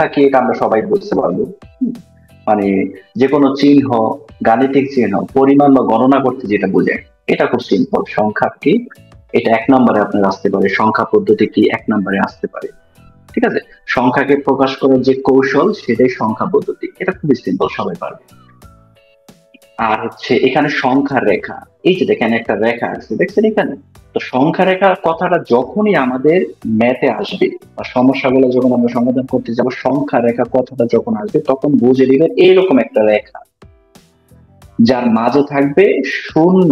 সংখ্যা কি এটা আমরা সবাই বুঝতে পারবো। মানে যে কোনো চিহ্ন, গাণিতিক চিহ্ন পরিমাণ বা গণনা করতে যেটা বোঝায়, এটা খুব সিম্পল। সংখ্যা কি এটা 1 নম্বরে আপনার আসতে পারে, সংখ্যা পদ্ধতি কি 1 নম্বরে আসতে পারে। ঠিক আছে, সংখ্যাকে প্রকাশ করার যে কৌশল সেটাই সংখ্যা পদ্ধতি, এটা খুবই সিম্পল, সবাই পারবে। আর হচ্ছে এখানে সংখ্যা রেখা, এই যে দেখেন একটা রেখা আছে দেখছেন এখানে। তো সংখ্যা রেখার কথাটা যখনই আমাদের ম্যাথে আসবে বা সমস্যাগুলো যখন আমরা সমাধান করতে যাব, সংখ্যা রেখা কথাটা যখন আসবে তখন বুঝে দিবেন এইরকম একটা রেখা যার মাঝে থাকবে শূন্য,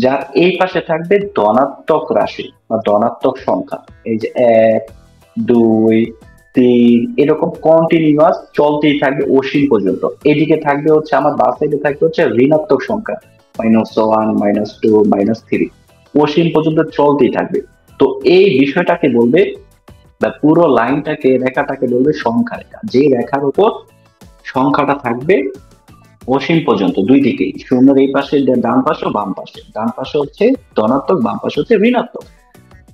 যার এই পাশে থাকবে ধনাত্মক রাশি বা ধনাত্মক সংখ্যা। এই যে 1, 2, 3 এরকম কন্টিনিউয়াস চলতেই থাকবে অসীম পর্যন্ত। এদিকে থাকবে হচ্ছে আমার বাস সাইডে থাকবে হচ্ছে ঋণাত্মক সংখ্যা, -1, -2, -3, অসীম পর্যন্ত চলতেই থাকবে। তো এই বিষয়টাকে বলবে বা পুরো লাইনটাকে রেখাটাকে বলবে সংখ্যা রেখা, যে রেখার উপর সংখ্যাটা থাকবে অসীম পর্যন্ত, দুই দিকেই, শূন্যের এই পাশে ডান পাশে ও বাম পাশে, ডান পাশে হচ্ছে ধনাত্মক, বাম পাশে হচ্ছে ঋণাত্মক।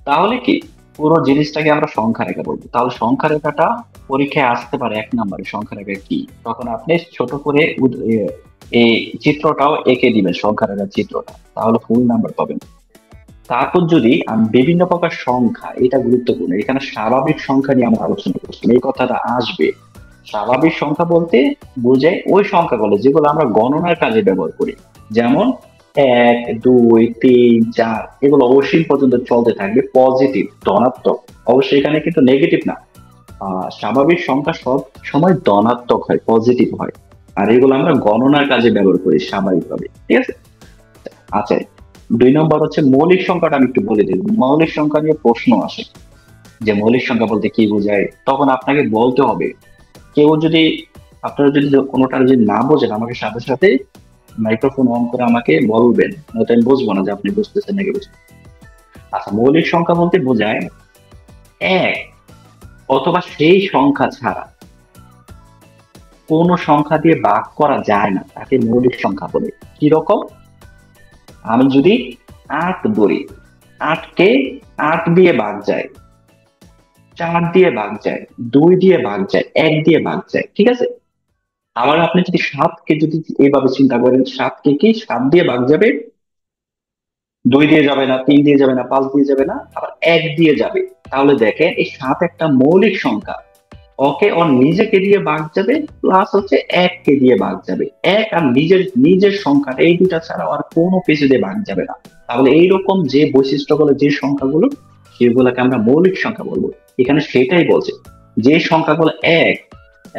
তাহলে কি পুরো জিনিসটাকে আমরা সংখ্যা রেখা বলবো। তাহলে সংখ্যা রেখাটা পরীক্ষায় আসতে পারে 1 নম্বরে, সংখ্যা রেখা কি, তখন আপনি ছোট করে এই চিত্রটাও এঁকে দিবেন, সংখ্যা রেখার চিত্রটা, তাহলে ফুল নাম্বার পাবেন। তারপর যদি আমি বিভিন্ন প্রকার সংখ্যা, এটা গুরুত্বপূর্ণ, এখানে স্বাভাবিক সংখ্যা নিয়ে আমরা আলোচনা করছি, এই কথাটা আসবে। স্বাভাবিক সংখ্যা বলতে বোঝায় ওই সংখ্যাগুলো যেগুলো আমরা গণনার কাজে ব্যবহার করি, যেমন 1, 2, 3, 4, এগুলো অসীম পর্যন্ত চলতে থাকবে, পজিটিভ ধনাত্মক, অবশ্যই এখানে কিন্তু নেগেটিভ না। স্বাভাবিক সংখ্যা সব সময় ধনাত্মক হয়, পজিটিভ হয়, আর এগুলো আমরা গণনার কাজে ব্যবহার করি স্বাভাবিকভাবে। ঠিক আছে, আচ্ছা, 2 নম্বর হচ্ছে মৌলিক সংখ্যাটা আমি একটু বলে দিই। মৌলিক সংখ্যা নিয়ে প্রশ্ন আসে যে মৌলিক সংখ্যা বলতে কি বোঝায়, তখন আপনাকে বলতে হবে। কেউ যদি, আপনারা যদি কোনোটা যদি না বোঝেন, আমাকে সাথে সাথে মাইক্রোফোন অন করে আমাকে বলবেন, নয়তো আমি বুঝবো না যে আপনি বুঝতেছেন নাকি বুঝতেছেন। আচ্ছা, মৌলিক সংখ্যা বলতে বোঝায় এক অথবা সেই সংখ্যা ছাড়া কোন সংখ্যা দিয়ে ভাগ করা যায় না, তাকে মৌলিক সংখ্যা বলে। কিরকম, আমি যদি 8 ধরি, 8কে 8 দিয়ে ভাগ যায়, 4 দিয়ে ভাগ যায়, 2 দিয়ে ভাগ যায়, 1 দিয়ে ভাগ যায়, ঠিক আছে। আবার আপনি যদি 7কে যদি এইভাবে চিন্তা করেন, 7কে কি 7 দিয়ে ভাগ যাবে, 2 দিয়ে যাবে না, 3 দিয়ে যাবে না, 5 দিয়ে যাবে না, আবার 1 দিয়ে যাবে। তাহলে দেখেন এই 7 একটা মৌলিক সংখ্যা, ওকে ওর নিজেকে দিয়ে ভাগ যাবে, প্লাস হচ্ছে 1কে দিয়ে ভাগ যাবে। 1 আর নিজের নিজের সংখ্যা, এই দুটা ছাড়া আর কোনো কিছু দিয়ে ভাগ যাবে না। তাহলে এইরকম যে বৈশিষ্ট্যগুলো, যে সংখ্যাগুলো, সেগুলোকে আমরা মৌলিক সংখ্যা বলবো। এখানে সেটাই বলছে, যে সংখ্যাগুলো এক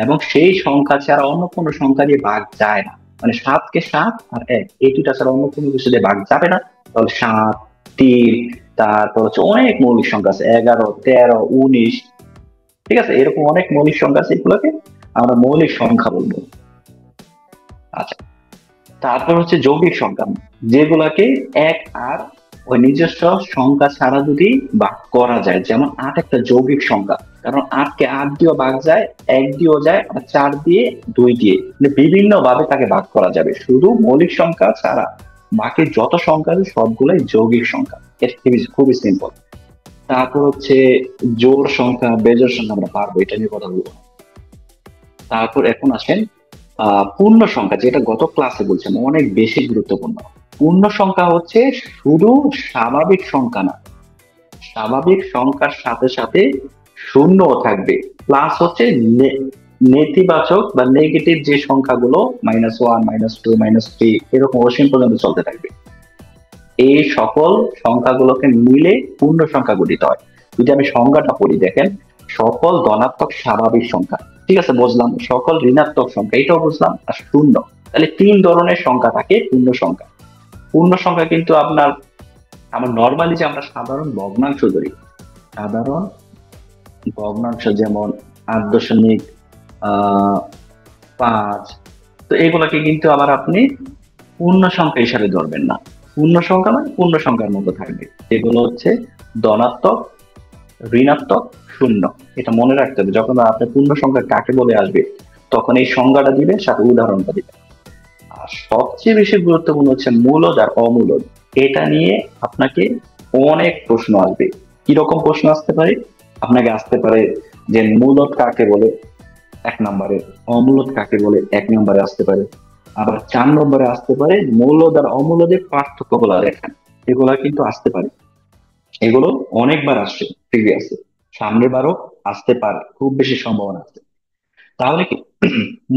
এবং সেই সংখ্যা ছাড়া অন্য কোনো সংখ্যা দিয়ে ভাগ যায় না, মানে 7কে 7 আর 1 এই দুটা ছাড়া অন্য কোনো কিছু দিয়ে ভাগ যাবে না। তাহলে 7, 3, তারপর হচ্ছে অনেক মৌলিক সংখ্যা আছে, 11, 13, 19, ঠিক আছে, এরকম অনেক মৌলিক সংখ্যা আছে, এগুলোকে আমরা মৌলিক সংখ্যা বলবো। আচ্ছা, তারপর হচ্ছে যৌগিক সংখ্যা, যেগুলাকে এক আর ওই নিজস্ব সংখ্যা ছাড়া যদি ভাগ করা যায়, যেমন 8 একটা যৌগিক সংখ্যা, কারণ 8কে 8 দিয়েও ভাগ যায়, 1 দিয়েও যায়, আর 4 দিয়ে, 2 দিয়ে, মানে বিভিন্ন ভাবে তাকে ভাগ করা যাবে, শুধু মৌলিক সংখ্যা ছাড়া বাকি যত সংখ্যা আছে সবগুলাই যৌগিক সংখ্যা। এটা খুবই সিম্পল। তারপর হচ্ছে জোড় সংখ্যা, বেজোড় সংখ্যা আমরা পারবো, এটা নিয়ে কথা বলবো না। তারপর এখন আসেন পূর্ণ সংখ্যা, যেটা গত ক্লাসে বলছেন, অনেক বেশি গুরুত্বপূর্ণ। পূর্ণ সংখ্যা হচ্ছে শুধু স্বাভাবিক সংখ্যা না, স্বাভাবিক সংখ্যার সাথে সাথে শূন্যও থাকবে, প্লাস হচ্ছে নেতিবাচক বা নেগেটিভ যে সংখ্যাগুলো, -1, -2, -3 এরকম অসীম পর্যন্ত চলতে থাকবে, এই সকল সংখ্যাগুলোকে মিলে পূর্ণ সংখ্যা গঠিত হয়। যদি আমি সংজ্ঞাটা পড়ি, দেখেন, সকল ধনাত্মক স্বাভাবিক সংখ্যা, ঠিক আছে বুঝলাম, সকল ঋণাত্মক সংখ্যা, এটাও বুঝলাম, আর শূন্য, তাহলে 3 ধরনের সংখ্যা থাকে পূর্ণ সংখ্যা। পূর্ণ সংখ্যা কিন্তু আপনার, আমার নর্মালি যে আমরা সাধারণ ভগ্নাংশ ধরি, সাধারণ ভগ্নাংশ যেমন 8.5, তো এগুলাকে কিন্তু আবার আপনি পূর্ণ সংখ্যা হিসাবে ধরবেন না। পূর্ণ সংখ্যা মানে পূর্ণ সংখ্যার মতো থাকবে, এগুলো হচ্ছে ধনাত্মক, ঋণাত্মক, শূন্য। এটা মনে রাখতে হবে, যখন আপনি পূর্ণ সংখ্যা কাকে বলে আসবে তখন এই সংজ্ঞাটা দিবেন, সাথে উদাহরণটা দিবেন। আর সবচেয়ে বেশি গুরুত্বপূর্ণ হচ্ছে মূলদ আর অমূলদ, এটা নিয়ে আপনাকে অনেক প্রশ্ন আসবে। কিরকম প্রশ্ন আসতে পারে, আপনাকে আসতে পারে যে মূলদ কাকে বলে 1 নম্বরে, অমূলদ কাকে বলে 1 নম্বরে আসতে পারে। আবার 4 নম্বরে আসতে পারে মূলদ আর অমূলদের পার্থক্য গুলা লেখা, এগুলা কিন্তু আসতে পারে। এগুলো অনেকবার আসছে প্রিভিয়াসে, সামনের বারও আসতে পারে, খুব বেশি সম্ভাবনা আছে। তাহলে কি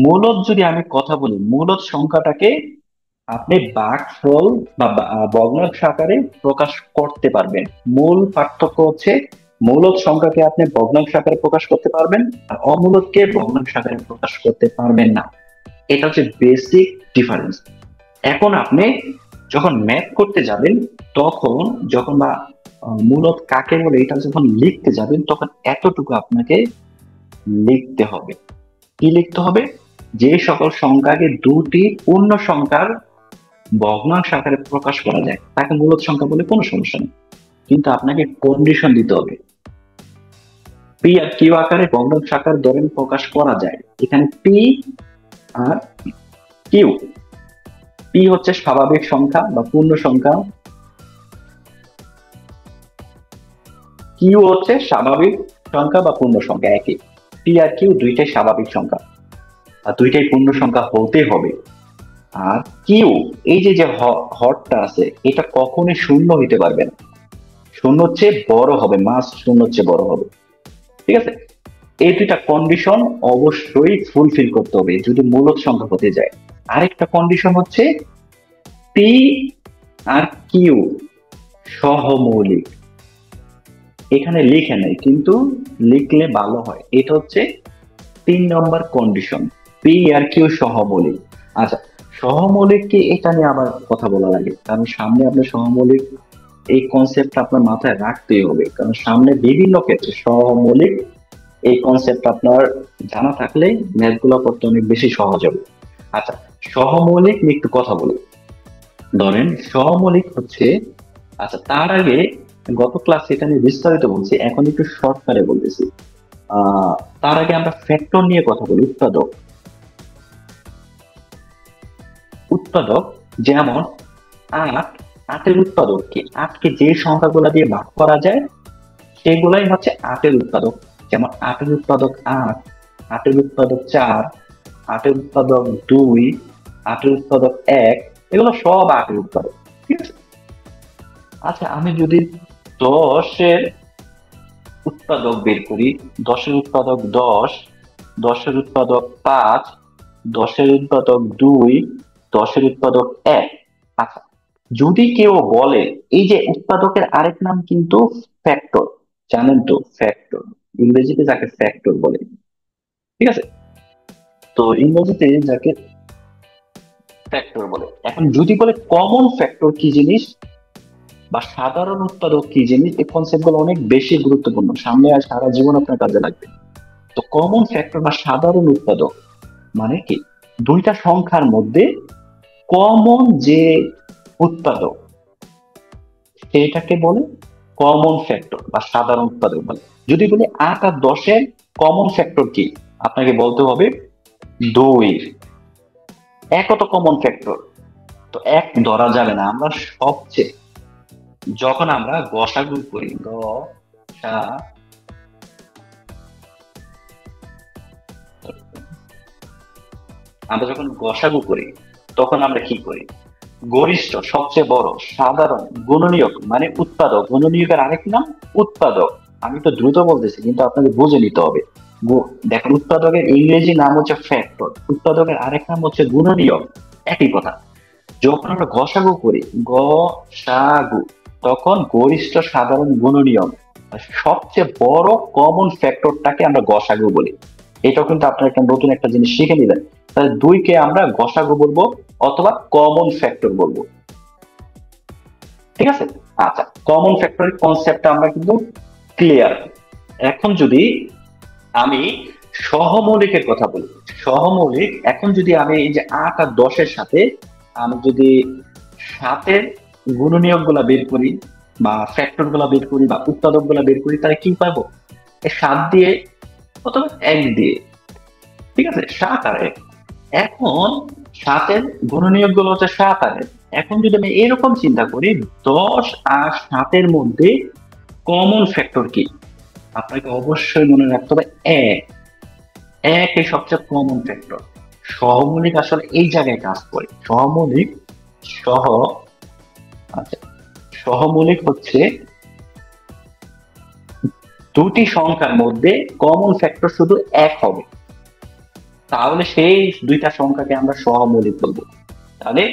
মূলদ যদি আমি কথা বলি, মূলদ সংখ্যাটাকে আপনি ভাগফল বা ভগ্নাংশ আকারে প্রকাশ করতে পারবেন। মূল পার্থক্য হচ্ছে মূলদ সংখ্যাকে আপনি ভগ্নাংশ আকারে প্রকাশ করতে পারবেন, আর অমূলদকে ভগ্নাংশ আকারে প্রকাশ করতে পারবেন না। এটা হচ্ছে বেসিক ডিফারেন্স। এখন আপনি যখন ম্যাথ করতে যাবেন, তখন যখন বা মূলদ কাকে বলে এটা যখন লিখতে যাবেন, তখন এতটুকু আপনাকে লিখতে হবে। কি লিখতে হবে? যে সকল সংখ্যাকে দুটি পূর্ণ সংখ্যার ভগ্নাংশ আকারে প্রকাশ করা যায় তাকে মূলদ সংখ্যা বলে, কোনো সমস্যা নেই। কিন্তু আপনাকে কন্ডিশন দিতে হবে। পি আর কিউ আকারে ভগ্নাংশ আকার ধরেন প্রকাশ করা যায়। এখানে পি আর কিউ, পি হচ্ছে স্বাভাবিক সংখ্যা বা পূর্ণ সংখ্যা, কিউ হচ্ছে স্বাভাবিক সংখ্যা বা পূর্ণ সংখ্যা, একই। পি আর কিউ দুইটাই স্বাভাবিক সংখ্যা আর দুইটাই পূর্ণ সংখ্যা হতে হবে। আর কিউ, এই যে যে হরটা আছে, এটা কখনোই শূন্য হইতে পারবে না, শূন্য চেয়ে বড় হবে, মাস শূন্য চেয়ে বড় হবে। ঠিক আছে, এই দুইটা কন্ডিশন অবশ্যই ফুলফিল করতে হবে যদি মূলদ সংখ্যা হতে যায়। আরেকটা কন্ডিশন হচ্ছে পি আর কিউ সহমৌলিক। এখানে লিখে নাই, কিন্তু লিখলে ভালো হয়। এটা হচ্ছে 3 নম্বর কন্ডিশন, পি আর কিউ সহমৌলিক। আচ্ছা, সহমৌলিক কি, এটা নিয়ে আবার কথা বলা লাগে, কারণ সামনে আপনার সহমৌলিক এই কনসেপ্টটা আপনার মাথায় রাখতেই হবে, কারণ সামনে বিভিন্ন ক্ষেত্রে সহমৌলিক এই কনসেপ্ট আপনার জানা থাকলে ম্যাথ গুলো করতে অনেক বেশি সহজ হবে। আচ্ছা, সহমৌলিক নিয়ে একটু কথা বলি। ধরেন সহমৌলিক হচ্ছে, আচ্ছা তার আগে গত ক্লাসে এটা নিয়ে বিস্তারিত বলছি, এখন একটু শর্টকারে বলতেছি। তার আগে আমরা ফ্যাক্টর নিয়ে কথা বলি। উৎপাদক, উৎপাদক যেমন আট, আটের উৎপাদক কি? আটকে যে সংখ্যাগুলা দিয়ে ভাগ করা যায় সেগুলাই হচ্ছে আটের উৎপাদক। যেমন আটের উৎপাদক আট, আটের উৎপাদক চার, আটের উৎপাদক দুই, আটের উৎপাদক এক, এগুলো সব আটের উৎপাদক। ঠিক আছে। আচ্ছা, আমি যদি 10-এর উৎপাদক বের করি, 10-এর উৎপাদক 10, 10-এর উৎপাদক 5, 10-এর উৎপাদক 2, 10-এর উৎপাদক 1। আচ্ছা, যদি কেউ বলে, এই যে উৎপাদকের আরেক নাম কিন্তু ফ্যাক্টর, জানেন তো ফ্যাক্টর, ইংরেজিতে যাকে ফ্যাক্টর বলে। ঠিক আছে, তো ইংরেজিতে যাকে ফ্যাক্টর বলে। এখন যদি বলে কমন ফ্যাক্টর কি জিনিস বা সাধারণ উৎপাদক কি জিনিস, এই কনসেপ্ট গুলো অনেক বেশি গুরুত্বপূর্ণ, সামনে আর সারা জীবন আপনার কাজে লাগবে। তো কমন ফ্যাক্টর বা সাধারণ উৎপাদক মানে কি? দুইটা সংখ্যার মধ্যে কমন যে উৎপাদক সেটাকে বলে কমন ফ্যাক্টর বা সাধারণ উৎপাদক বলে। যদি বলি 8 আর 10-এর কমন ফ্যাক্টর কি, আপনাকে বলতে হবে 2। এক তো কমন ফ্যাক্টর, তো এক ধরা যাবে না। আমরা সবচেয়ে যখন আমরা গসাগু করি, আমরা যখন গসাগু করি তখন আমরা কি করি? গরিষ্ঠ, সবচেয়ে বড়, সাধারণ, গুণনীয়ক মানে উৎপাদক, গুণনীয়কের আরেক নাম উৎপাদক। আমি তো দ্রুত বলতেছি, কিন্তু আপনাকে বুঝে নিতে হবে। দেখেন, উৎপাদকের ইংরেজি নাম হচ্ছে ফ্যাক্টর, উৎপাদকের আরেক নাম হচ্ছে গুণনীয়ক, একই কথা। যখন আমরা গসাগু করি, গসাগু, তখন গরিষ্ঠ, সাধারণ, গুণনীয়ক, সবচেয়ে বড় কমন ফ্যাক্টরটাকে আমরা গসাগু বলি। এটাও কিন্তু আপনার একটা নতুন একটা জিনিস শিখে নিলেন। তাহলে 2-কে আমরা গসাগু বলবো অথবা কমন ফ্যাক্টর বলবো। ঠিক আছে। আচ্ছা, কমন ফ্যাক্টরের কনসেপ্টটা আমরা কিন্তু ক্লিয়ার। এখন যদি আমি সহমৌলিকের কথা বলি, সহমৌলিক, এখন যদি আমি এই যে 8 আর 10-এর সাথে আমি যদি 7-এর গুণনীয়ক গুলা বের করি বা ফ্যাক্টর গুলা বের করি বা উৎপাদক গুলা বের করি, তাহলে কি পাবো? 7 দিয়ে অথবা 1 দিয়ে। ঠিক আছে, 7 আর 1। এখন 7-এর গুণনীয়ক গুলো হচ্ছে 7 আর 1। এখন যদি আমি এরকম চিন্তা করি, 10 আর 7-এর মধ্যে কমন ফ্যাক্টর কি, আপনাকে অবশ্যই মনে রাখতে হবে এক। এক এই সবচেয়ে কমন ফ্যাক্টর। সহমৌলিক আসলে এই জায়গায় কাজ করে। সহমৌলিক সহ আচ্ছা, সহমৌলিক হচ্ছে দুটি সংখ্যার মধ্যে কমন ফ্যাক্টর শুধু এক হবে, তাহলে সেই দুইটা সংখ্যাকে আমরা সহমৌলিক বলবো। তাহলে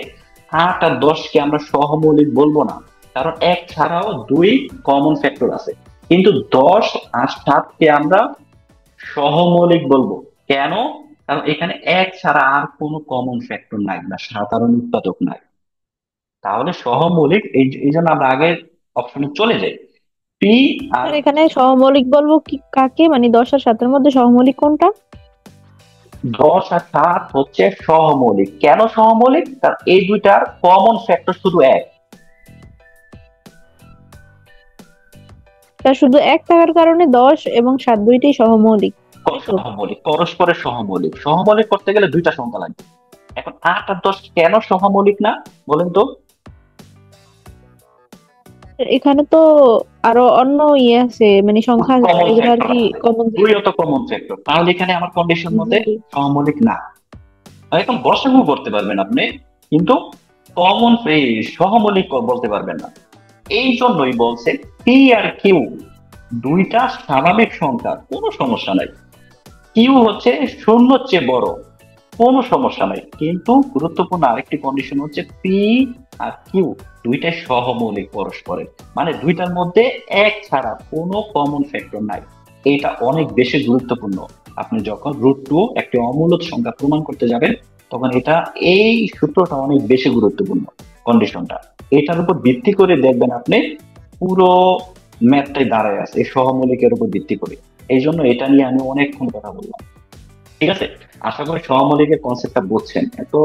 ৮ আর ১০কে আমরা সহমৌলিক বলবো না, কারণ এক ছাড়াও দুই কমন ফ্যাক্টর আছে। কিন্তু ১০ আর ৭কে আমরা সহমৌলিক বলবো। কেন? কারণ এখানে এক ছাড়া আর কোনো কমন ফ্যাক্টর নাই বা সাধারণ উৎপাদক নাই। তাহলে সহমৌলিক এই জন্য আমরা আগের অপশনে চলে যাই। পি আর আর এখানে সহমৌলিক বলবো কি কাকে, মানে 10 আর 7-এর মধ্যে সহমৌলিক কোনটা? ১০ আর ৭ হচ্ছে সহমৌলিক। কেন সহমৌলিক? কারণ এই দুইটার কমন ফ্যাক্টর শুধু এক। তা শুধু এক থাকার কারণে 10 এবং 7 দুইটাই সহমৌলিক, তাই তো? সহমৌলিক, পরস্পরের সহমৌলিক। সহমৌলিক করতে গেলে দুইটা সংখ্যা লাগবে। এখন ৮ আর ১০ কেন সহমৌলিক না বলেন তো? এখানে তো আরো অন্য ইয়ে আছে, মানে সংখ্যা আছে কমন যেগুলো আর ফ্যাক্টর কি আছে, কমন দুইও তো কমন ফ্যাক্টর। তাহলে এখানে আমার কন্ডিশন জি মতে জি। সহমৌলিক না। এখন গসাগু করতে পারবেন আপনি, কিন্তু কমন সহমৌলিক বলতে পারবেন না। এই জন্যই বলছে পি আর কিউ দুইটা স্বাভাবিক সংখ্যা, কোনো সমস্যা নাই। কিউ হচ্ছে শূন্যর চেয়ে বড়, কোনো সমস্যা নাই। কিন্তু গুরুত্বপূর্ণ আরেকটি কন্ডিশন হচ্ছে পি আর কিউ দুইটাই সহমৌলিক পরস্পরের, মানে দুইটার মধ্যে এক ছাড়া কোনো কমন ফ্যাক্টর নাই। এটা অনেক বেশি গুরুত্বপূর্ণ। আপনি যখন √2 একটি অমূলদ সংখ্যা প্রমাণ করতে যাবেন, তখন এটা এই সূত্রটা অনেক বেশি গুরুত্বপূর্ণ। কন্ডিশনটা এটার উপর ভিত্তি করে দেখবেন আপনি পুরো ম্যাথটাই দাঁড়ায় আছে এই সহমৌলিকের উপর ভিত্তি করে। এই জন্য এটা নিয়ে আমি অনেকক্ষণ কথা বললাম। ঠিক আছে, আশা করি সহমৌলিকের কনসেপ্টটা বুঝছেন। তো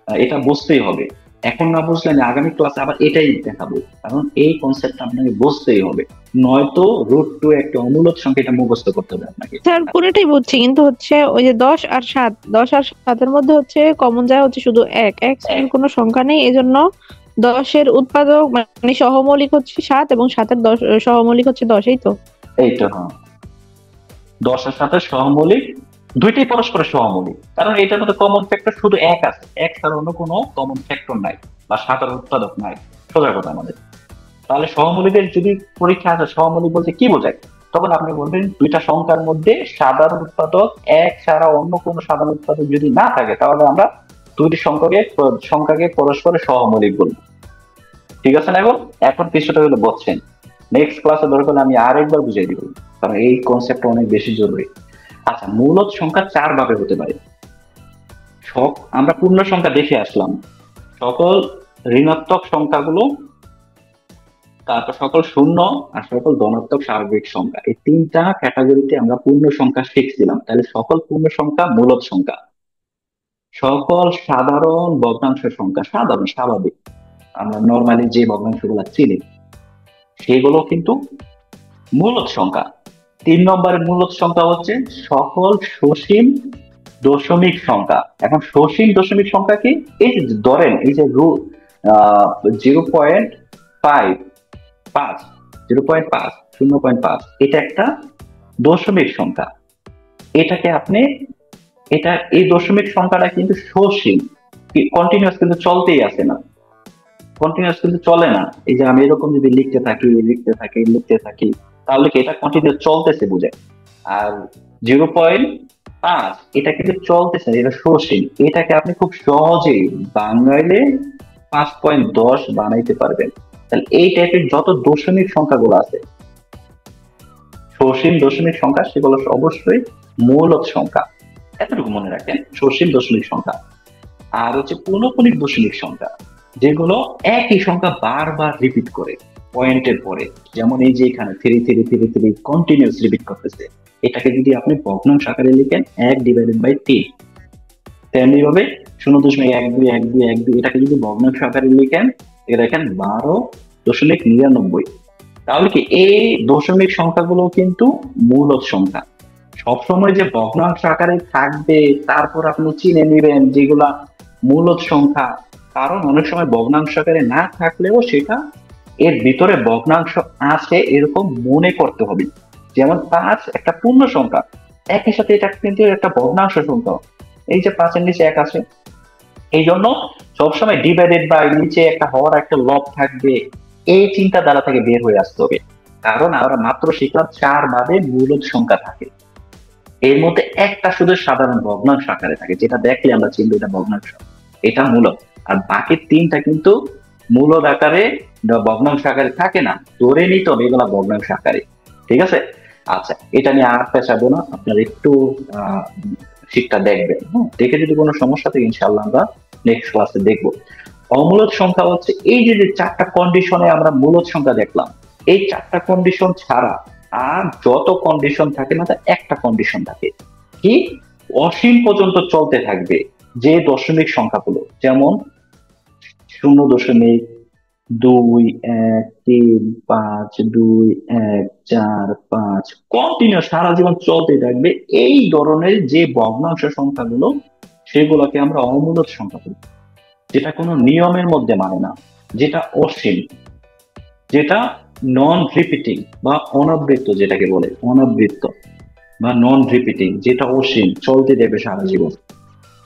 এটা বুঝতেই হবে। এখন না বুঝলে আমি আগামী ক্লাসে আবার এটাই দেখাবো, কারণ এই কনসেপ্টটা আপনাকে বুঝতেই হবে। নয়তো √2 একটা অমূলদ সংখ্যা, এটা মুখস্থ করতে হবে আপনাকে। স্যার পুরোটাই বুঝছি, কিন্তু হচ্ছে ওই যে 10 আর 7 মধ্যে হচ্ছে কমন যায় হচ্ছে শুধু এক এক এক, শ্রেণীর কোনো সংখ্যা নেই, এজন্য 10-এর উৎপাদক মানে সহমৌলিক হচ্ছে 7 এবং 7-এর সহমৌলিক হচ্ছে 10, এই তো? এই তো হ্যাঁ, ১০ এর সাথে সহমৌলিক, দুইটাই পরস্পরের সহমৌলিক, কারণ এটার মধ্যে কমন ফ্যাক্টর শুধু এক আছে। এক ছাড়া অন্য কোনো কমন ফ্যাক্টর নাই বা সাধারণ উৎপাদক নাই। সোজা কথা আমাদের। তাহলে সহমৌলিকের যদি পরীক্ষা আসে সহমৌলিক বলতে কি বোঝায়, তখন আপনি বলবেন দুইটা সংখ্যার মধ্যে সাধারণ উৎপাদক এক ছাড়া অন্য কোনো সাধারণ উৎপাদক যদি না থাকে, তাহলে আমরা দুইটি সংখ্যাকে পরস্পরের সহমৌলিক বলবো। ঠিক আছে না? এখন এখন কিছুটা হলে বুঝছেন। নেক্সট ক্লাসে দরকার হলে আমি আরেকবার বুঝিয়ে দিব, কারণ এই কনসেপ্ট অনেক বেশি জরুরি। আচ্ছা, মূলদ সংখ্যা চার ভাবে হতে পারে। আমরা পূর্ণ সংখ্যা দেখে আসলাম। সকল ঋণাত্মক সংখ্যাগুলো, তারপর সকল শূন্য, আর সকল ধনাত্মক স্বাভাবিক সংখ্যা, এই তিনটা ক্যাটাগরিতে আমরা পূর্ণ সংখ্যা শিখছিলাম। তাহলে সকল পূর্ণ সংখ্যা মূলদ সংখ্যা, সকল সাধারণ ভগ্নাংশ সংখ্যা, সাধারণ স্বাভাবিক আমরা নর্মালি যে ভগ্নাংশগুলো চিনি, সেগুলো কিন্তু মূলদ সংখ্যা। ৩ নম্বরের মূলদ সংখ্যা হচ্ছে সকল সসীম দশমিক সংখ্যা। এখন সসীম দশমিক সংখ্যা কি? এই যে ধরেন এই যে 0.5, 5, 0.5, 0.5, এটা একটা দশমিক সংখ্যা। এটাকে আপনি, এই দশমিক সংখ্যাটা কিন্তু সসীম, কন্টিনিউয়াস কিন্তু চলতেই আছে না, কন্টিনিউয়াস কিন্তু চলে না। এই যে আমি এরকম যদি লিখতে থাকি, তাহলে কি এটা কন্টিনিউয়াস চলতেছে বোঝায়। আর 0.5 এটা কিন্তু চলতেছে, এটা সসীম। এটাকে আপনি খুব সহজেই বাঙাইলে 5.10 বানাইতে পারবেন। তাহলে এই টাইপের যত দশমিক সংখ্যাগুলো আছে, সসীম দশমিক সংখ্যা, সেগুলো অবশ্যই মূলদ সংখ্যা। এতটুকু মনে রাখেন, সসীম দশমিক সংখ্যা। আর হচ্ছে পৌনঃপুনিক দশমিক সংখ্যা, যেগুলো একই সংখ্যা বারবার রিপিট করে পয়েন্টের পরে। যেমন এই যে এখানে 3 3 3 3 কন্টিনিউস রিপিট করতেছে, এটাকে যদি আপনি ভগ্নাংশ আকারে লিখেন 1/3, তেমনি ভাবে 0.121212, এটাকে যদি ভগ্নাংশ আকারে লিখেন, এটা দেখেন 12.99। তাহলে কি এই দশমিক সংখ্যাগুলো কিন্তু মূলদ সংখ্যা। সবসময় যে ভগ্নাংশ আকারে থাকবে তারপর আপনি চিনে নিবেন যেগুলা মূলদ সংখ্যা, কারণ অনেক সময় ভগ্নাংশ আকারে না থাকলেও সেটা এর ভিতরে ভগ্নাংশ আছে এরকম মনে করতে হবে। যেমন 5 একটা পূর্ণ সংখ্যা, একই সাথে এটা কিন্তু একটা ভগ্নাংশ সংখ্যা। এই যে 5 এর নিচে 1 আছে, এই জন্য সবসময় ডিভাইডেড বাই নিচে একটা হর একটা লব থাকবে, এই চিন্তাধারা থেকে বের হয়ে আসতে হবে। কারণ আমরা মাত্র শিখলাম 4 ভাবে মূলদ সংখ্যা থাকে, এর মধ্যে একটা শুধু সাধারণ ভগ্নাংশ আকারে থাকে, যেটা দেখলে আমরা চিনবো এটা ভগ্নাংশ, এটা মূলদ। আর বাকি 3টা কিন্তু মূলদ আকারে ভগ্নাংশ আকারে থাকে না, ধরে নিতে হবে এগুলা ভগ্নাংশ আকারে। ঠিক আছে? আচ্ছা, এটা নিয়ে আর পেছাবো না, আপনারা একটু আহ শিটটা দেখবেন। দেখে যদি কোনো সমস্যা থাকে ইনশাআল্লাহ আমরা নেক্সট ক্লাসে দেখবো। অমূলদ সংখ্যা হচ্ছে এই যে 4টা কন্ডিশনে আমরা মূলদ সংখ্যা দেখলাম, এই 4টা কন্ডিশন ছাড়া আর যত কন্ডিশন থাকে না, তার একটা কন্ডিশন থাকে কি, অসীম পর্যন্ত চলতে থাকবে যে দশমিক সংখ্যাগুলো, যেমন 0.1, 3, 5, 2, 1, 4, 5 কন্টিনিউ সারা জীবন চলতে থাকবে, এই ধরনের যে ভগ্নাংশ সংখ্যাগুলো সেগুলোকে আমরা অমূলদ সংখ্যা বলি, যেটা কোনো নিয়মের মধ্যে মানে না, যেটা অসীম, যেটা নন রিপিটিং বা অনাবৃত্ত, যেটাকে বলে অনাবৃত্ত বা নন রিপিটিং, যেটা অসীম চলতে দেবে সারা জীবন।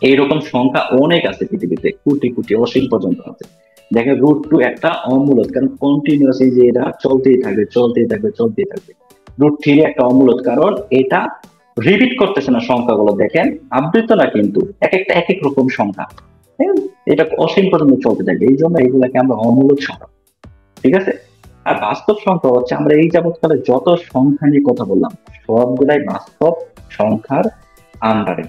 এইরকম সংখ্যা অনেক আছে পৃথিবীতে, কোটি কোটি, অসীম পর্যন্ত আছে। দেখেন √2 একটা অমূলদ, কারণ কন্টিনিউয়াস, এই যে এটা চলতেই থাকবে চলতেই থাকবে চলতেই থাকবে। √3 একটা অমূলদ, কারণ এটা রিপিট করতেছে না সংখ্যাগুলো, দেখেন আবৃত না, কিন্তু এক একটা এক এক রকম সংখ্যা, হ্যাঁ? এটা অসীম পর্যন্ত চলতে থাকবে, এই জন্য এগুলাকে আমরা অমূলদ সংখ্যা। ঠিক আছে? আর বাস্তব সংখ্যা হচ্ছে, আমরা এই যাবৎকালে যত সংখ্যা নিয়ে কথা বললাম সবগুলাই বাস্তব সংখ্যার আন্ডারে।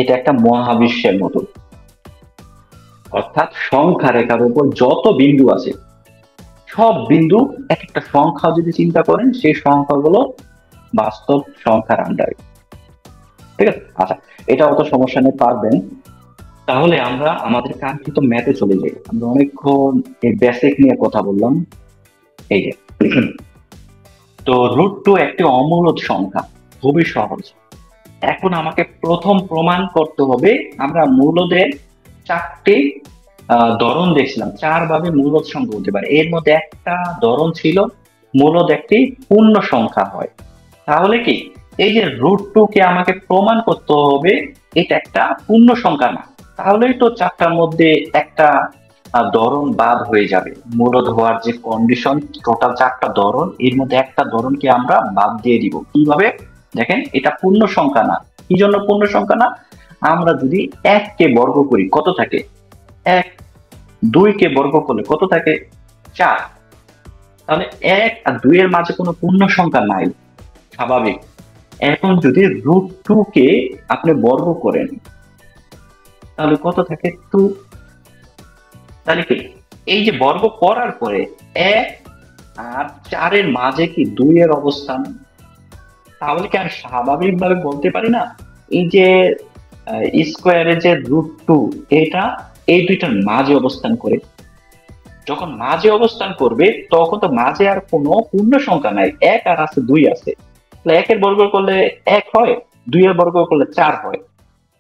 এটা একটা মহাবিশ্বের মতো, অর্থাৎ সংখ্যা রেখার উপর যত বিন্দু আছে সব বিন্দু এক একটা সংখ্যা যদি চিন্তা করেন, সেই সংখ্যাগুলো বাস্তব সংখ্যার আন্ডারে। ঠিক আছে? আচ্ছা, এটা অত সমস্যা নেই, পারবেন। তাহলে আমরা আমাদের কাঙ্ক্ষিত ম্যাথে চলে যাই। আমরা অনেকক্ষণ এই বেসিক নিয়ে কথা বললাম। এই যে তো √2 একটি অমূলদ সংখ্যা, খুবই সহজ। এখন আমাকে প্রথম প্রমাণ করতে হবে, আমরা মূলদের 4টি ধরন দেখছিলাম, 4 ভাবে মূলদ সংখ্যা হতে পারে, এর মধ্যে একটা ধরন ছিল মূলদ একটি পূর্ণ সংখ্যা হয়। তাহলে কি এই যে √2 কে আমাকে প্রমাণ করতে হবে এটা একটা পূর্ণ সংখ্যা না, তাহলেই তো 4টার মধ্যে একটা ধরন বাদ হয়ে যাবে। মূলদ হওয়ার যে কন্ডিশন, টোটাল 4টা ধরন, এর মধ্যে একটা ধরনকে আমরা বাদ দিয়ে দিব। কিভাবে? দেখেন, এটা পূর্ণ সংখ্যা না। কি জন্য পূর্ণ সংখ্যা না? আমরা যদি 1 কে বর্গ করি কত থাকে 1, 2 কে বর্গ করলে কত থাকে 4, তাহলে 1 আর 2 এর মাঝে কোনো পূর্ণ সংখ্যা নাই, স্বাভাবিক। এখন যদি √2 কে আপনি বর্গ করেন তাহলে কত থাকে 2, তাহলে কি এই যে বর্গ করার পরে 1 আর 4 এর মাঝে কি 2 এর অবস্থান, তাহলে কি আর স্বাভাবিকভাবে বলতে পারি না এই যে স্কোয়ারে যে √2 এটা এই দুইটার মাঝে অবস্থান করে। যখন মাঝে অবস্থান করবে তখন তো মাঝে আর কোনো পূর্ণ সংখ্যা নাই, 1 আর আছে 2 আছে, তাহলে 1 এর বর্গ করলে 1 হয়, 2 এর বর্গ করলে 4 হয়।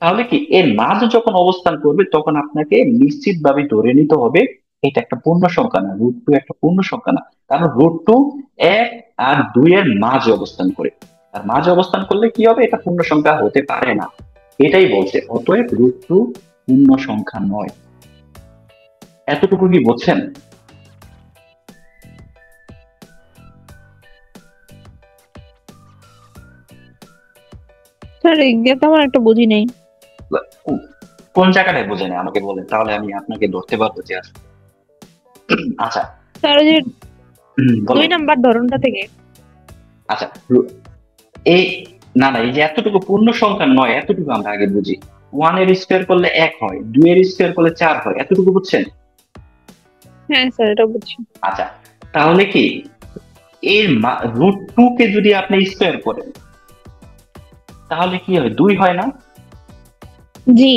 তাহলে কি এর মাঝে যখন অবস্থান করবে তখন আপনাকে নিশ্চিতভাবে ধরে নিতে হবে এটা একটা পূর্ণ সংখ্যা না, √2 একটা পূর্ণ সংখ্যা না, কারণ √2 1 আর 2 এর মাঝে অবস্থান করে। আর মাঝে অবস্থান করলে কি হবে, এটা পূর্ণ সংখ্যা হতে পারে না, এটাই বলছে। অতএব √2 পূর্ণ সংখ্যা নয়। এতটুকু কি বুঝছেন? স্যার এগুলো আমার একটা বুঝি নেই। কোন জায়গাটায় বোঝেন আমাকে বলেন, তাহলে আমি আপনাকে ধরতে পারবো যে আসলে। আচ্ছা, স্যার ওই যে বলেন। 2 নাম্বার ধরনটা থেকে। আচ্ছা, এই না না, এই যে এতটুকু পূর্ণ সংখ্যা নয়, এতটুকু আমরা আগে বুঝি। 1 এর স্কোয়ার করলে 1 হয়, 2 এর স্কোয়ার করলে 4 হয়, এতটুকু বুঝছেন? হ্যাঁ স্যার, এটা বুঝছি। আচ্ছা, তাহলে কি এর √2 কে যদি আপনি স্কোয়ার করেন তাহলে কি হয়, 2 হয় না? জি।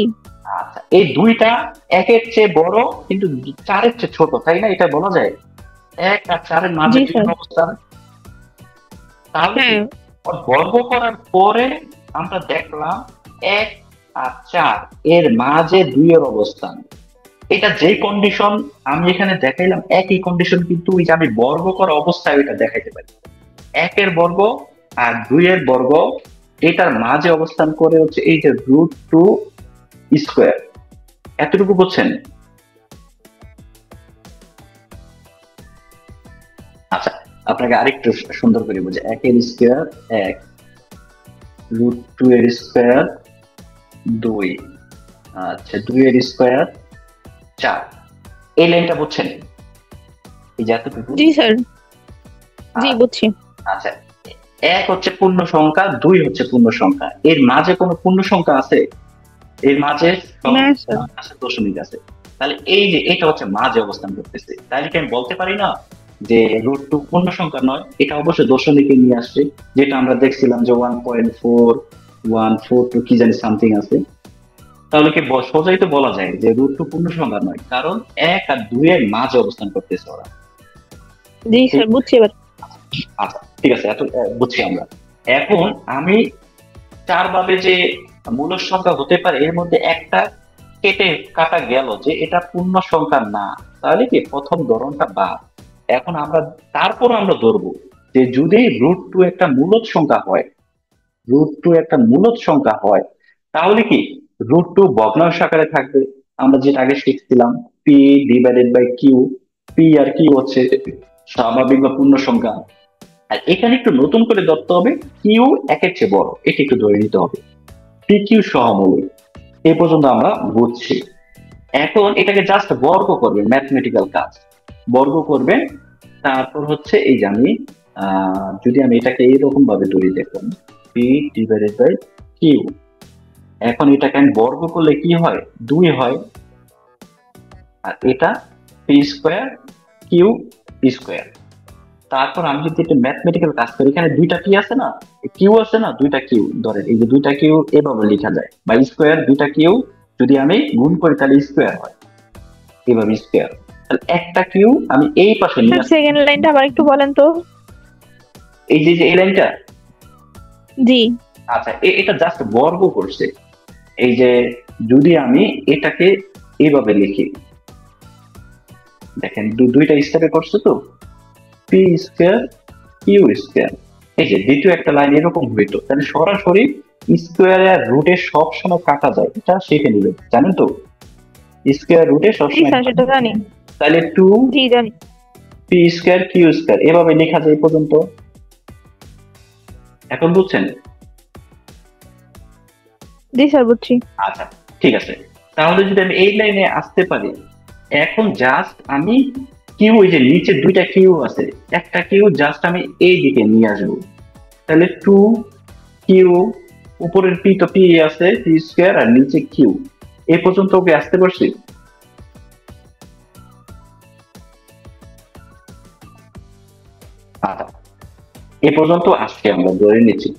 আচ্ছা, এই 2টা 1 এর চেয়ে বড় কিন্তু 4 এর চেয়ে ছোট, তাই না? এটা বলা যায় 1 আর 4 এর মাঝে জি কি স্যার। অবস্থান? তাহলে কি হ্যাঁ। বর্গ করার পরে আমরা দেখলাম 1 আর 4 এর মাঝে 2 এর অবস্থান। এটা যে কন্ডিশন আমি এখানে দেখাইলাম, একই কন্ডিশন কিন্তু ওই যে আমি বর্গ করা অবস্থায় ওইটা দেখাইতে পারি। 1 এর বর্গ আর 2 এর বর্গ এটার মাঝে অবস্থান করে হচ্ছে এই যে √2 স্কোয়ার। এতটুকু বুঝছেন? আচ্ছা, আপনাকে আরেকটু সুন্দর করে বুঝে, 1 এর স্কোয়ার 1, √2 এর স্কোয়ার 2, আচ্ছা 2 এর স্কোয়ার 4। এই লাইনটা বুঝছেন? এই যে এতটুকু। জি স্যার, জি আর বুঝছি। আচ্ছা, 1 হচ্ছে পূর্ণ সংখ্যা, 2 হচ্ছে পূর্ণ সংখ্যা, এর মাঝে কোনো পূর্ণ সংখ্যা আছে? এর মাঝে সব না স্যার। আছে, দশমিক আছে। তাহলে এই যে এটা হচ্ছে মাঝে অবস্থান করতেছে, তাহলে কি আমি বলতে পারি না যে √2 পূর্ণ সংখ্যা নয়, এটা অবশ্যই দশমিকে নিয়ে আসছে, যেটা আমরা দেখছিলাম যে 1.4142 কি জানি সামথিং আছে। তাহলে কি সোজাই তো বলা যায় যে √2 পূর্ণ সংখ্যা নয়, কারণ 1 আর 2 এর মাঝে অবস্থান করতেছে ওরা। জি ঠিক স্যার, বুঝছি এবার। আচ্ছা, ঠিক আছে, এত বুঝছি আমরা। এখন আমি 4 ভাবে যে মূলদ সংখ্যা হতে পারে এর মধ্যে একটা কাটা গেল যে এটা পূর্ণ সংখ্যা না, তাহলে কি প্রথম ধরনটা বাদ। এখন আমরা তারপর আমরা ধরবো যে যদি √2 একটা মূলদ সংখ্যা হয়, √2 একটা মূলদ সংখ্যা হয়, তাহলে কি √2 ভগ্নাংশ আকারে থাকবে। আমরা যেটা আগে শিখছিলাম, p/q, পি আর কিউ হচ্ছে স্বাভাবিক বা পূর্ণ সংখ্যা। আর এখানে একটু নতুন করে ধরতে হবে, কিউ একের চেয়ে বড়, এটা একটু ধরে নিতে হবে, পি কিউ সহমৌলিক। এই পর্যন্ত আমরা বুঝছি। এখন এটাকে জাস্ট বর্গ করবেন, ম্যাথমেটিক্যাল কাজ, বর্গ করবেন। তারপর হচ্ছে এই যে আমি যদি আমি এটাকে এইরকম ভাবে ধরি, দেখুন p/q। এখন এটাকে আমি বর্গ করলে কি হয়? 2 হয়। আর এটা p²q² তারপর আমি যদি একটা ম্যাথমেটিক্যাল কাজ করি, এখানে 2টা কি আছে না, কিউ আছে না, 2টা কিউ ধরেন, এই যে 2টা কিউ এভাবে লেখা যায়, বা স্কোয়ার 2টা কিউ যদি আমি গুণ করি তাহলে স্কোয়ার হয়, এভাবে স্কোয়ার। তাহলে একটা কিউ আমি এই পাশে নিয়ে স্যার আসছি। সেকেন্ড লাইনটা আবার একটু বলেন তো। এই যে এই লাইনটা, জি। আচ্ছা এটা জাস্ট বর্গ করছে। এই যে যদি আমি এটাকে এইভাবে লিখি, দেখেন দুইটা স্টেপে করছে তো, p²q²। এই যে দ্বিতীয় একটা লাইন এরকম হইতো, তাহলে সরাসরি স্কোয়ার আর রুটে সবসময় কাটা যায়, এটা শিখে নিবে, জানেন তো? স্কোয়ার রুটে জি সবসময় স্যার, কাটা সেটা যায়। জানি। তাহলে 2 জি জানি। p²q² এভাবে লেখা যায় এই পর্যন্ত। এখন বুঝছেন? জি স্যার, বুঝছি। আচ্ছা, ঠিক আছে। তাহলে যদি আমি এই লাইনে আসতে পারি, এখন জাস্ট আমি কিউ, এই যে নিচে 2টা কিউ আছে, একটা কিউ জাস্ট আমি এই দিকে নিয়ে আসবো। তাহলে 2q, উপরের পি তো পি আছে, p² আর নিচে কিউ। এই পর্যন্ত ওকে আসতে পারছি? আচ্ছা, এ পর্যন্ত আসছে, আমরা ধরে নিচ্ছি।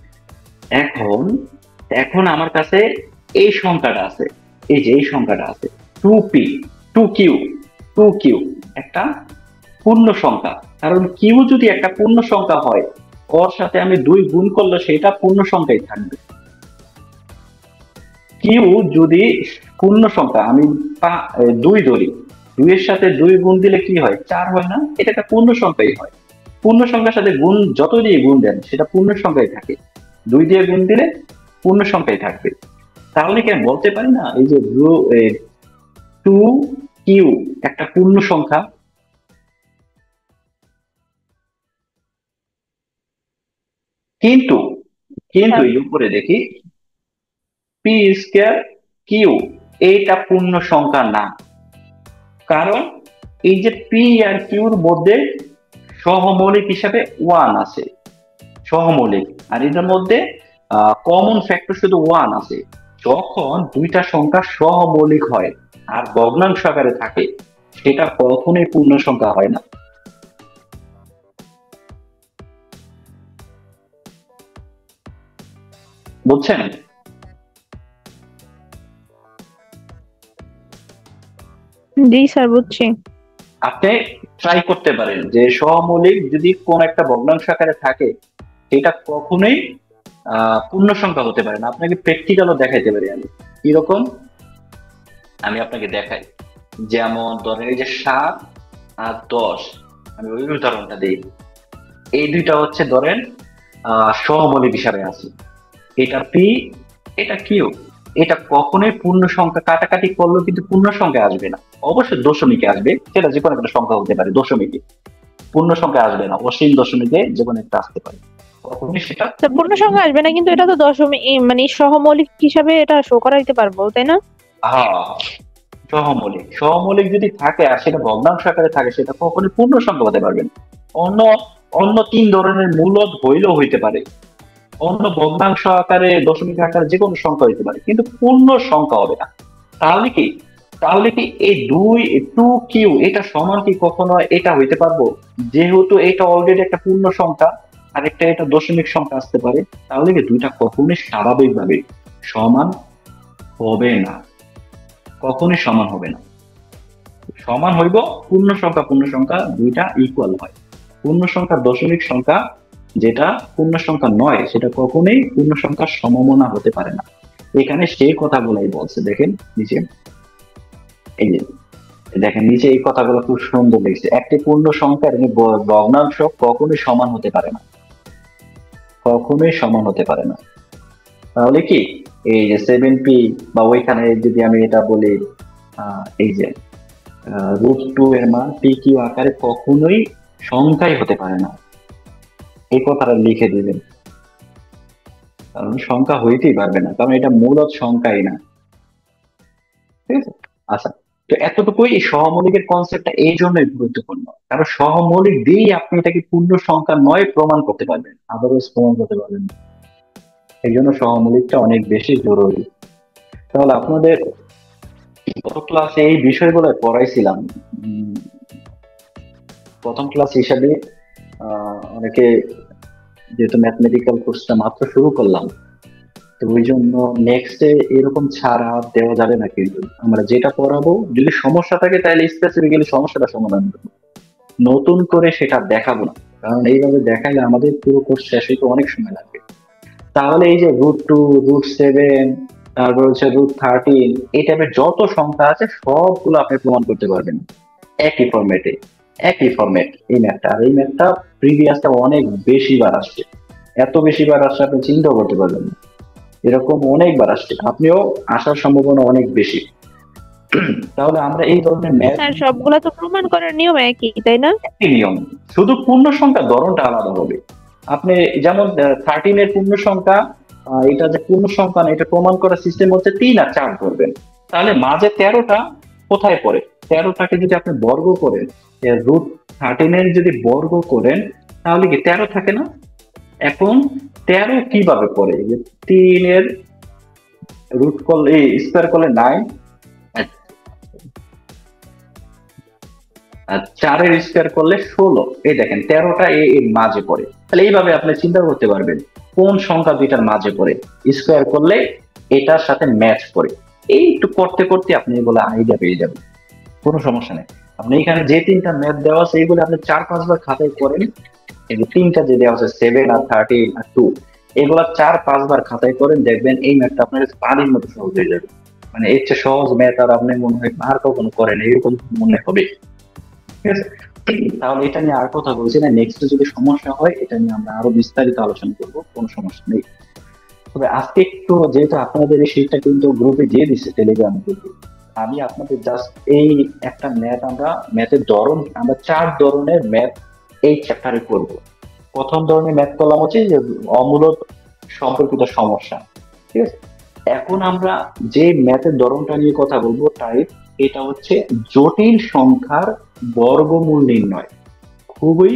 এখন এখন আমার কাছে এই সংখ্যাটা আছে, এই যে এই সংখ্যাটা আছে 2p, 2q, 2q একটা পূর্ণ সংখ্যা। কারণ কিউ যদি একটা পূর্ণ সংখ্যা হয়, ওর সাথে আমি 2 গুণ করলে সেটা পূর্ণ সংখ্যাই থাকবে। কিউ যদি পূর্ণ সংখ্যা আমি 2 ধরি, 2 এর সাথে 2 গুণ দিলে কি হয়? 4 হয় না? এটা একটা পূর্ণ সংখ্যাই হয়। পূর্ণ সংখ্যার সাথে গুণ যত দিয়ে গুণ দেন সেটা পূর্ণ সংখ্যাই থাকে, 2 দিয়ে গুণ দিলে পূর্ণ সংখ্যাই থাকবে। তাহলে কি আমি বলতে পারি না এই যে 2q একটা পূর্ণ সংখ্যা? কিন্তু কিন্তু স্যার। এই উপরে দেখি p²q এইটা পূর্ণ সংখ্যা না। কারণ এই যে পি আর কিউর মধ্যে সহমৌলিক হিসাবে 1 আছে, সহমৌলিক। আর এটার মধ্যে কমন ফ্যাক্টর শুধু 1 আছে। যখন দুইটা সংখ্যা সহমৌলিক হয় আর ভগ্নাংশ আকারে থাকে, সেটা কখনোই পূর্ণ সংখ্যা হয় না। বুঝছেন? জি স্যার, বুঝছি। আপনি ট্রাই করতে পারেন যে সহমৌলিক যদি কোন একটা ভগ্নাংশ আকারে থাকে, সেটা কখনোই পূর্ণ সংখ্যা হতে পারে না। আপনাকে প্র্যাকটিক্যালও দেখাইতে পারি আমি। কিরকম? আমি আপনাকে দেখাই। যেমন ধরেন এই যে 7 আর 10, আমি ওই উদাহরণটা দিই। এই দুইটা হচ্ছে ধরেন সহমৌলিক হিসাবে আছে। এটা পি, এটা কিউ। এটা কখনোই পূর্ণ সংখ্যা কাটাকাটি করলেও কিন্তু পূর্ণ সংখ্যা আসবে না, অবশ্যই দশমিকে আসবে, সেটা যে কোনো একটা সংখ্যা হতে পারে দশমিকে, পূর্ণ সংখ্যা আসবে না, অসীম দশমিকে যে কোনো একটা আসতে পারে, কখনোই সেটা তো পূর্ণ সংখ্যা আসবে না, কিন্তু এটা তো দশমিক মানে সহমৌলিক হিসাবে এটা শো করা দিতে পারবো, তাই না? হ্যাঁ, সহমৌলিক সহমৌলিক যদি থাকে আর সেটা ভগ্নাংশ আকারে থাকে, সেটা কখনোই পূর্ণ সংখ্যা হতে পারবে না। অন্য অন্য তিন ধরনের মূলদ হইলেও হইতে পারে, অন্য ভগ্নাংশ আকারে দশমিক আকারে যে কোনো সংখ্যা হইতে পারে, কিন্তু পূর্ণ সংখ্যা হবে না। তাহলে কি তাহলে কি এই দুই টু কিউ এটা সমান কি কখনো এটা হইতে পারবো? যেহেতু এটা অলরেডি একটা পূর্ণ সংখ্যা, আর একটা এটা দশমিক সংখ্যা আসতে পারে, তাহলে কি দুইটা কখনোই স্বাভাবিকভাবে সমান হবে না, কখনোই সমান হবে না। সমান হইব পূর্ণ সংখ্যা দুইটা ইকুয়াল হয়। পূর্ণ সংখ্যা দশমিক সংখ্যা যেটা পূর্ণ সংখ্যা নয়, সেটা কখনোই পূর্ণ সংখ্যার সমমনা হতে পারে না। এখানে সেই কথাগুলাই বলছে, দেখেন নিচে, এই যে দেখেন নিচে এই কথাগুলো খুব সুন্দর লিখছে। একটি পূর্ণ সংখ্যার ভগ্নাংশ কখনোই সমান হতে পারে না, কখনোই সমান হতে পারে না। তাহলে কি এই যে 7p, বা ওইখানে যদি আমি এটা বলি এই যে √2 এর মান পি কিউ আকারে কখনোই সংখ্যাই হতে পারে না, এই কথাটা লিখে দিবেন। কারণ সংখ্যা হইতেই পারবে না, কারণ এটা মূলত সংখ্যাই না। ঠিক আছে, আচ্ছা। তো এতটুকুই এই সহমৌলিকের কনসেপ্টটা এই জন্যই গুরুত্বপূর্ণ, কারণ সহমৌলিক দিয়েই আপনি এটাকে পূর্ণ সংখ্যা নয় প্রমাণ করতে পারবেন, আদারওয়াইজ প্রমাণ করতে পারবেন না। এই জন্য সহমৌলিকটা অনেক বেশি জরুরি। তাহলে আপনাদের গত ক্লাসে এই বিষয়গুলো পড়াইছিলাম। প্রথম ক্লাস হিসাবে অনেকে, যেহেতু ম্যাথমেটিক্যাল কোর্সটা মাত্র শুরু করলাম, তো ওই জন্য নেক্সটে এরকম ছাড়া দেওয়া যাবে না, কিন্তু আমরা যেটা পড়াবো যদি সমস্যা থাকে তাহলে স্পেসিফিক্যালি সমস্যাটা সমাধান করবো, নতুন করে সেটা দেখাবো না। কারণ এইভাবে দেখাইলে আমাদের পুরো কোর্স শেষ হইতে অনেক সময় লাগবে। তাহলে এই যে √2, √7, তারপর হচ্ছে √13, এই টাইপের যত সংখ্যা আছে সবগুলো আপনি প্রমাণ করতে পারবেন একই ফরম্যাটে। একই ফরম্যাট এই ম্যাথটা, আর এই ম্যাথটা প্রিভিয়াসটা অনেক বেশি বার আসছে, এত বেশি বার আসছে আপনি চিন্তাও করতে পারবেন না। এরকম অনেকবার আসছে, আপনিও আসার সম্ভাবনা অনেক বেশি। তাহলে আমরা এই ধরনের ম্যাথ, স্যার সবগুলা তো প্রমাণ করার নিয়ম একই, তাই না? একই নিয়ম, শুধু পূর্ণ সংখ্যার ধরনটা আলাদা হবে। আপনি যেমন 13 এর পূর্ণ সংখ্যা, এটা যে পূর্ণ সংখ্যা না, এটা প্রমাণ করার সিস্টেম হচ্ছে 3 আর 4 ধরবেন। তাহলে মাঝে 13টা কোথায় পড়ে? 13টাকে যদি আপনি বর্গ করেন, √13 এর যদি বর্গ করেন, তাহলে কি 13 থাকে না? এখন 13 কিভাবে পড়ে? যে 3 এর রুট করলে, স্কোয়ার করলে 9, আর 4 এর স্কোয়ার করলে 16। এই দেখেন 13টা এর মাঝে পড়ে। তাহলে এইভাবে আপনি চিন্তা করতে পারবেন কোন সংখ্যা দুইটার মাঝে পড়ে, স্কোয়ার করলে এটার সাথে ম্যাচ করে। এই একটু করতে করতে আপনি এগুলো আইডিয়া পেয়ে যাবেন, কোনো সমস্যা নেই। আপনি এখানে যে তিনটা ম্যাথ দেওয়া আছে এইগুলো আপনি 4-5 বার খাতায় করেন। এই যে তিনটা যে দেওয়া আছে 7 আর 13 আর 2, এগুলা 4-5 বার খাতায় করেন, দেখবেন এই ম্যাথটা আপনার কাছে পানির মতো সহজ হয়ে যাবে। মানে এর চেয়ে সহজ ম্যাথ আর আপনি মনে হয় আর কখনো করেন এরকম মনে হবে। ঠিক আছে, তাহলে এটা নিয়ে আর কথা বলছি না, নেক্সট যদি সমস্যা হয় এটা নিয়ে আমরা আরো বিস্তারিত আলোচনা করবো, কোনো সমস্যা নেই। তবে আজকে একটু, যেহেতু আপনাদের এই শীটটা কিন্তু গ্রুপে দিয়ে দিচ্ছে টেলিগ্রাম গ্রুপে, আমি আপনাদের জাস্ট এই একটা ম্যাথ, আমরা ম্যাথের ধরন, আমরা 4 ধরনের ম্যাথ এই চ্যাপ্টারে করব। প্রথম ধরনের ম্যাথ করলাম হচ্ছে যে অমূলত সম্পর্কিত সমস্যা। ঠিক আছে, এখন আমরা যে ম্যাথের ধরনটা নিয়ে কথা বলবো টাইপ, এটা হচ্ছে জটিল সংখ্যার বর্গমূল নির্ণয়। খুবই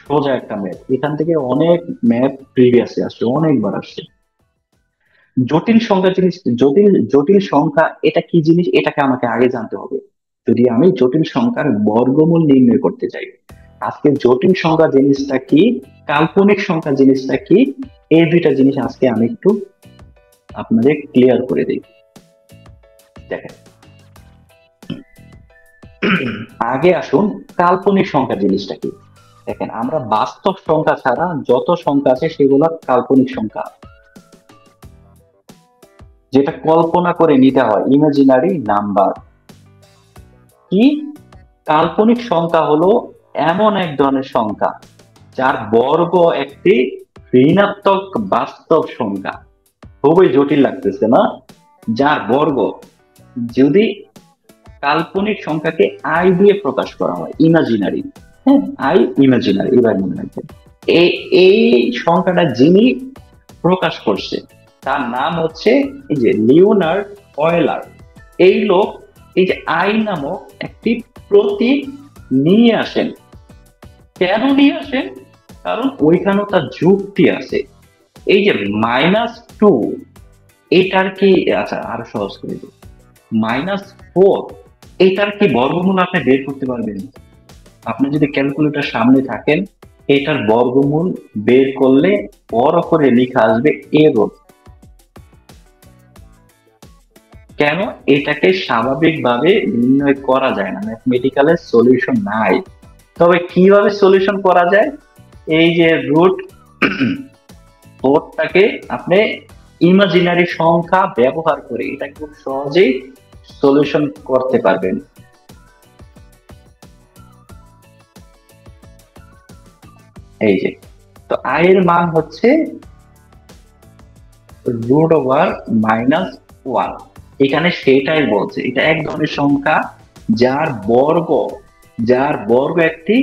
সোজা একটা ম্যাথ, এখান থেকে অনেক ম্যাথ প্রিভিয়াসে আসছে, অনেকবার আসছে। জটিল সংখ্যা জিনিস, জটিল সংখ্যা এটা কি জিনিস, এটাকে আমাকে আগে জানতে হবে যদি আমি জটিল সংখ্যার বর্গমূল নির্ণয় করতে চাই। আজকে জটিল সংখ্যা জিনিসটা কি, কাল্পনিক সংখ্যা জিনিসটা কি, এই দুইটা জিনিস আজকে আমি একটু আপনাদের ক্লিয়ার করে দিই। দেখেন, আগে আসুন কাল্পনিক সংখ্যা জিনিসটা কি। দেখেন, আমরা বাস্তব সংখ্যা ছাড়া যত সংখ্যা আছে সেগুলো কাল্পনিক সংখ্যা, যেটা কল্পনা করে নিতে হয়, ইমাজিনারি নাম্বার। কি, কাল্পনিক সংখ্যা হলো এমন এক ধরনের সংখ্যা যার বর্গ একটি ঋণাত্মক বাস্তব সংখ্যা, খুবই জটিল লাগতেছে না? যার বর্গ যদি কাল্পনিক সংখ্যাকে আই দিয়ে প্রকাশ করা হয়, ইমাজিনারি, হ্যাঁ, আই ইমাজিনারি, এবার মনে রাখবেন। এই সংখ্যাটা যিনি প্রকাশ করছে তার নাম হচ্ছে এই যে লিওনার্ড অয়েলার। এই লোক এই যে আই নামক একটি প্রতীক নিয়ে আসেন। কেন নিয়ে আসেন? কারণ ওইখানেও তার যুক্তি আছে। এই যে -2, এটার কি, আচ্ছা আরো সহজ করে দিই, -4, এটার কি বর্গমূল আপনি বের করতে পারবেন? আপনি যদি ক্যালকুলেটর সামনে থাকেন, এটার বর্গমূল বের করলে বড় করে লেখা আসবে এরর। কেন? এটাকে স্বাভাবিকভাবে নির্ণয় করা যায় না, ম্যাথমেটিক্যালের সলিউশন নাই। তবে কিভাবে সলিউশন করা যায়? এই যে রুট 4টাকে আপনি ইমাজিনারি সংখ্যা ব্যবহার করে এটা খুব সহজেই সলিউশন করতে পারবেন। এই যে, তো আই এর মান হচ্ছে √(-1). এখানে সেটাই বলছে, এটা এক ধরনের সংখ্যা যার বর্গ একটি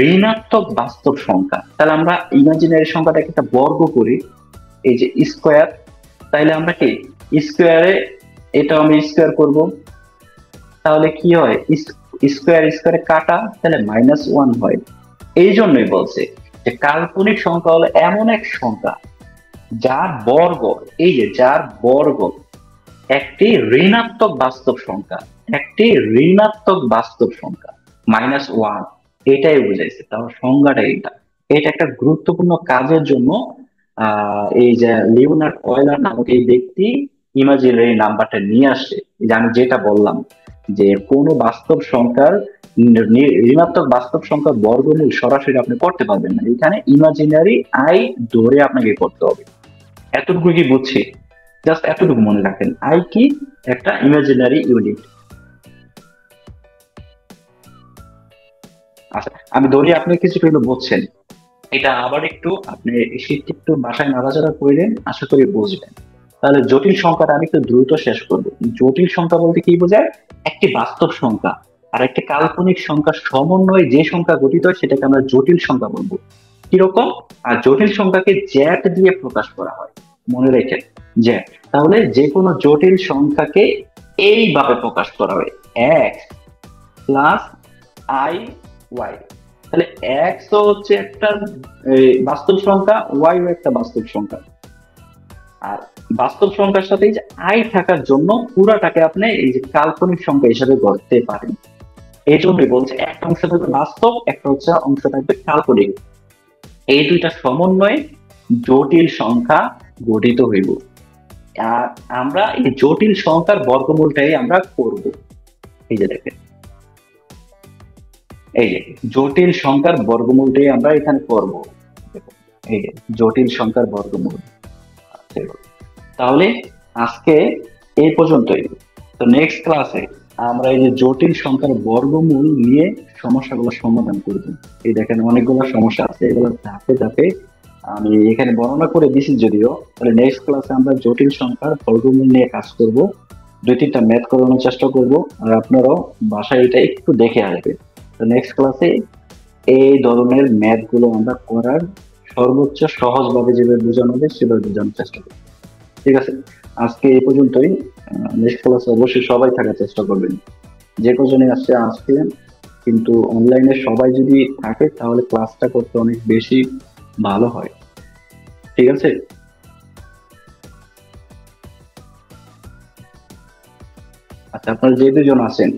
ঋণাত্মক বাস্তব সংখ্যা। তাহলে আমরা ইমাজিনারি সংখ্যাটাকে একটা বর্গ করি, এই যে স্কোয়ার, তাইলে আমরা কি স্কোয়ারে, এটা আমি স্কোয়ার করব, তাহলে কি হয়, স্কোয়ার স্কোয়ারে কাটা, তাহলে -1 হয়। এই জন্যই বলছে যে কাল্পনিক সংখ্যা হলো এমন এক সংখ্যা যার বর্গ, এই যে যার বর্গ একটি ঋণাত্মক বাস্তব সংখ্যা, একটি ঋণাত্মক বাস্তব সংখ্যা, -1, এটাই বুঝাইছে। তাহলে সংজ্ঞাটা এটা, এটা একটা গুরুত্বপূর্ণ কাজের জন্য এই যে লিওনার্ড অয়েলার নামক এই ব্যক্তি ইমাজিনারি নাম্বারটা নিয়ে আসে। যে আমি যেটা বললাম যে কোনো বাস্তব সংখ্যার ঋণাত্মক বাস্তব সংখ্যার বর্গমূল সরাসরি আপনি করতে পারবেন না, এখানে ইমাজিনারি আই ধরে আপনাকে করতে হবে। এতটুকু কি বুঝছি? জাস্ট এতটুকু মনে রাখেন, আই কি একটা ইমাজিনারি ইউনিট। আচ্ছা, আমি ধরি আপনি কিছুটা হলো বুঝছেন। এটা আবার একটু আপনি শীতটা একটু বাসায় নাড়াচাড়া করলেন, আশা করি বুঝবেন। তাহলে জটিল সংখ্যাটা আমি একটু দ্রুত শেষ করবো। জটিল সংখ্যা বলতে কি বোঝায়? একটি বাস্তব সংখ্যা আর একটি কাল্পনিক সংখ্যার সমন্বয়ে যে সংখ্যা গঠিত হয় সেটাকে আমরা জটিল সংখ্যা বলবো। কিরকম? আর জটিল সংখ্যাকে জ্যাট দিয়ে প্রকাশ করা হয়, মনে রেখেন, জ্যাট। তাহলে যে কোনো জটিল সংখ্যাকে এইভাবে প্রকাশ করা হয়, x প্লাস আই ওয়াই। তাহলে x ও হচ্ছে একটা বাস্তব সংখ্যা, y ও একটা বাস্তব সংখ্যা। আর বাস্তব সংখ্যার সাথে এই যে আই থাকার জন্য পুরাটাকে আপনি এই যে কাল্পনিক সংখ্যা হিসেবে গড়তে পারেন। এই জন্যই বলছে একটা অংশ থাকবে বাস্তব, একটা হচ্ছে অংশ থাকবে কাল্পনিক। এই দুইটা সমন্বয়ে জটিল সংখ্যা গঠিত হইব। আর আমরা এই জটিল সংখ্যার বর্গমূলটাই আমরা করব। এই যে দেখেন, এই যে জটিল সংখ্যার বর্গমূলটাই আমরা এখানে করব। এই যে জটিল সংখ্যার বর্গমূল। তাহলে আজকে এই পর্যন্তই। তো নেক্সট ক্লাসে আমরা এই যে জটিল সংখ্যার বর্গমূল নিয়ে সমস্যাগুলো সমাধান করব। এই দেখেন অনেকগুলো সমস্যা আছে, এগুলো ধাপে ধাপে আমি এখানে বর্ণনা করে দিছি যদিও। তাহলে নেক্সট ক্লাসে আমরা জটিল সংখ্যার বর্গমূল নিয়ে কাজ করব, 2-3টা ম্যাথ করানোর চেষ্টা করব, আর আপনারাও বাসায় এটা একটু দেখে আসবেন। তো নেক্সট ক্লাসে এই ধরনের ম্যাথ গুলো আমরা করার সর্বোচ্চ সহজভাবে যেভাবে বোঝানো হবে সেভাবে বোঝানোর চেষ্টা করব। ঠিক আছে, আজকে এই পর্যন্তই। নেক্সট ক্লাসে অবশ্যই সবাই থাকার চেষ্টা করবেন, যে কজনে আসছে আসছেন, কিন্তু অনলাইনে সবাই যদি থাকে তাহলে ক্লাসটা করতে অনেক বেশি ভালো হয়। ঠিক আছে, আচ্ছা আপনারা যে দুজন আছেন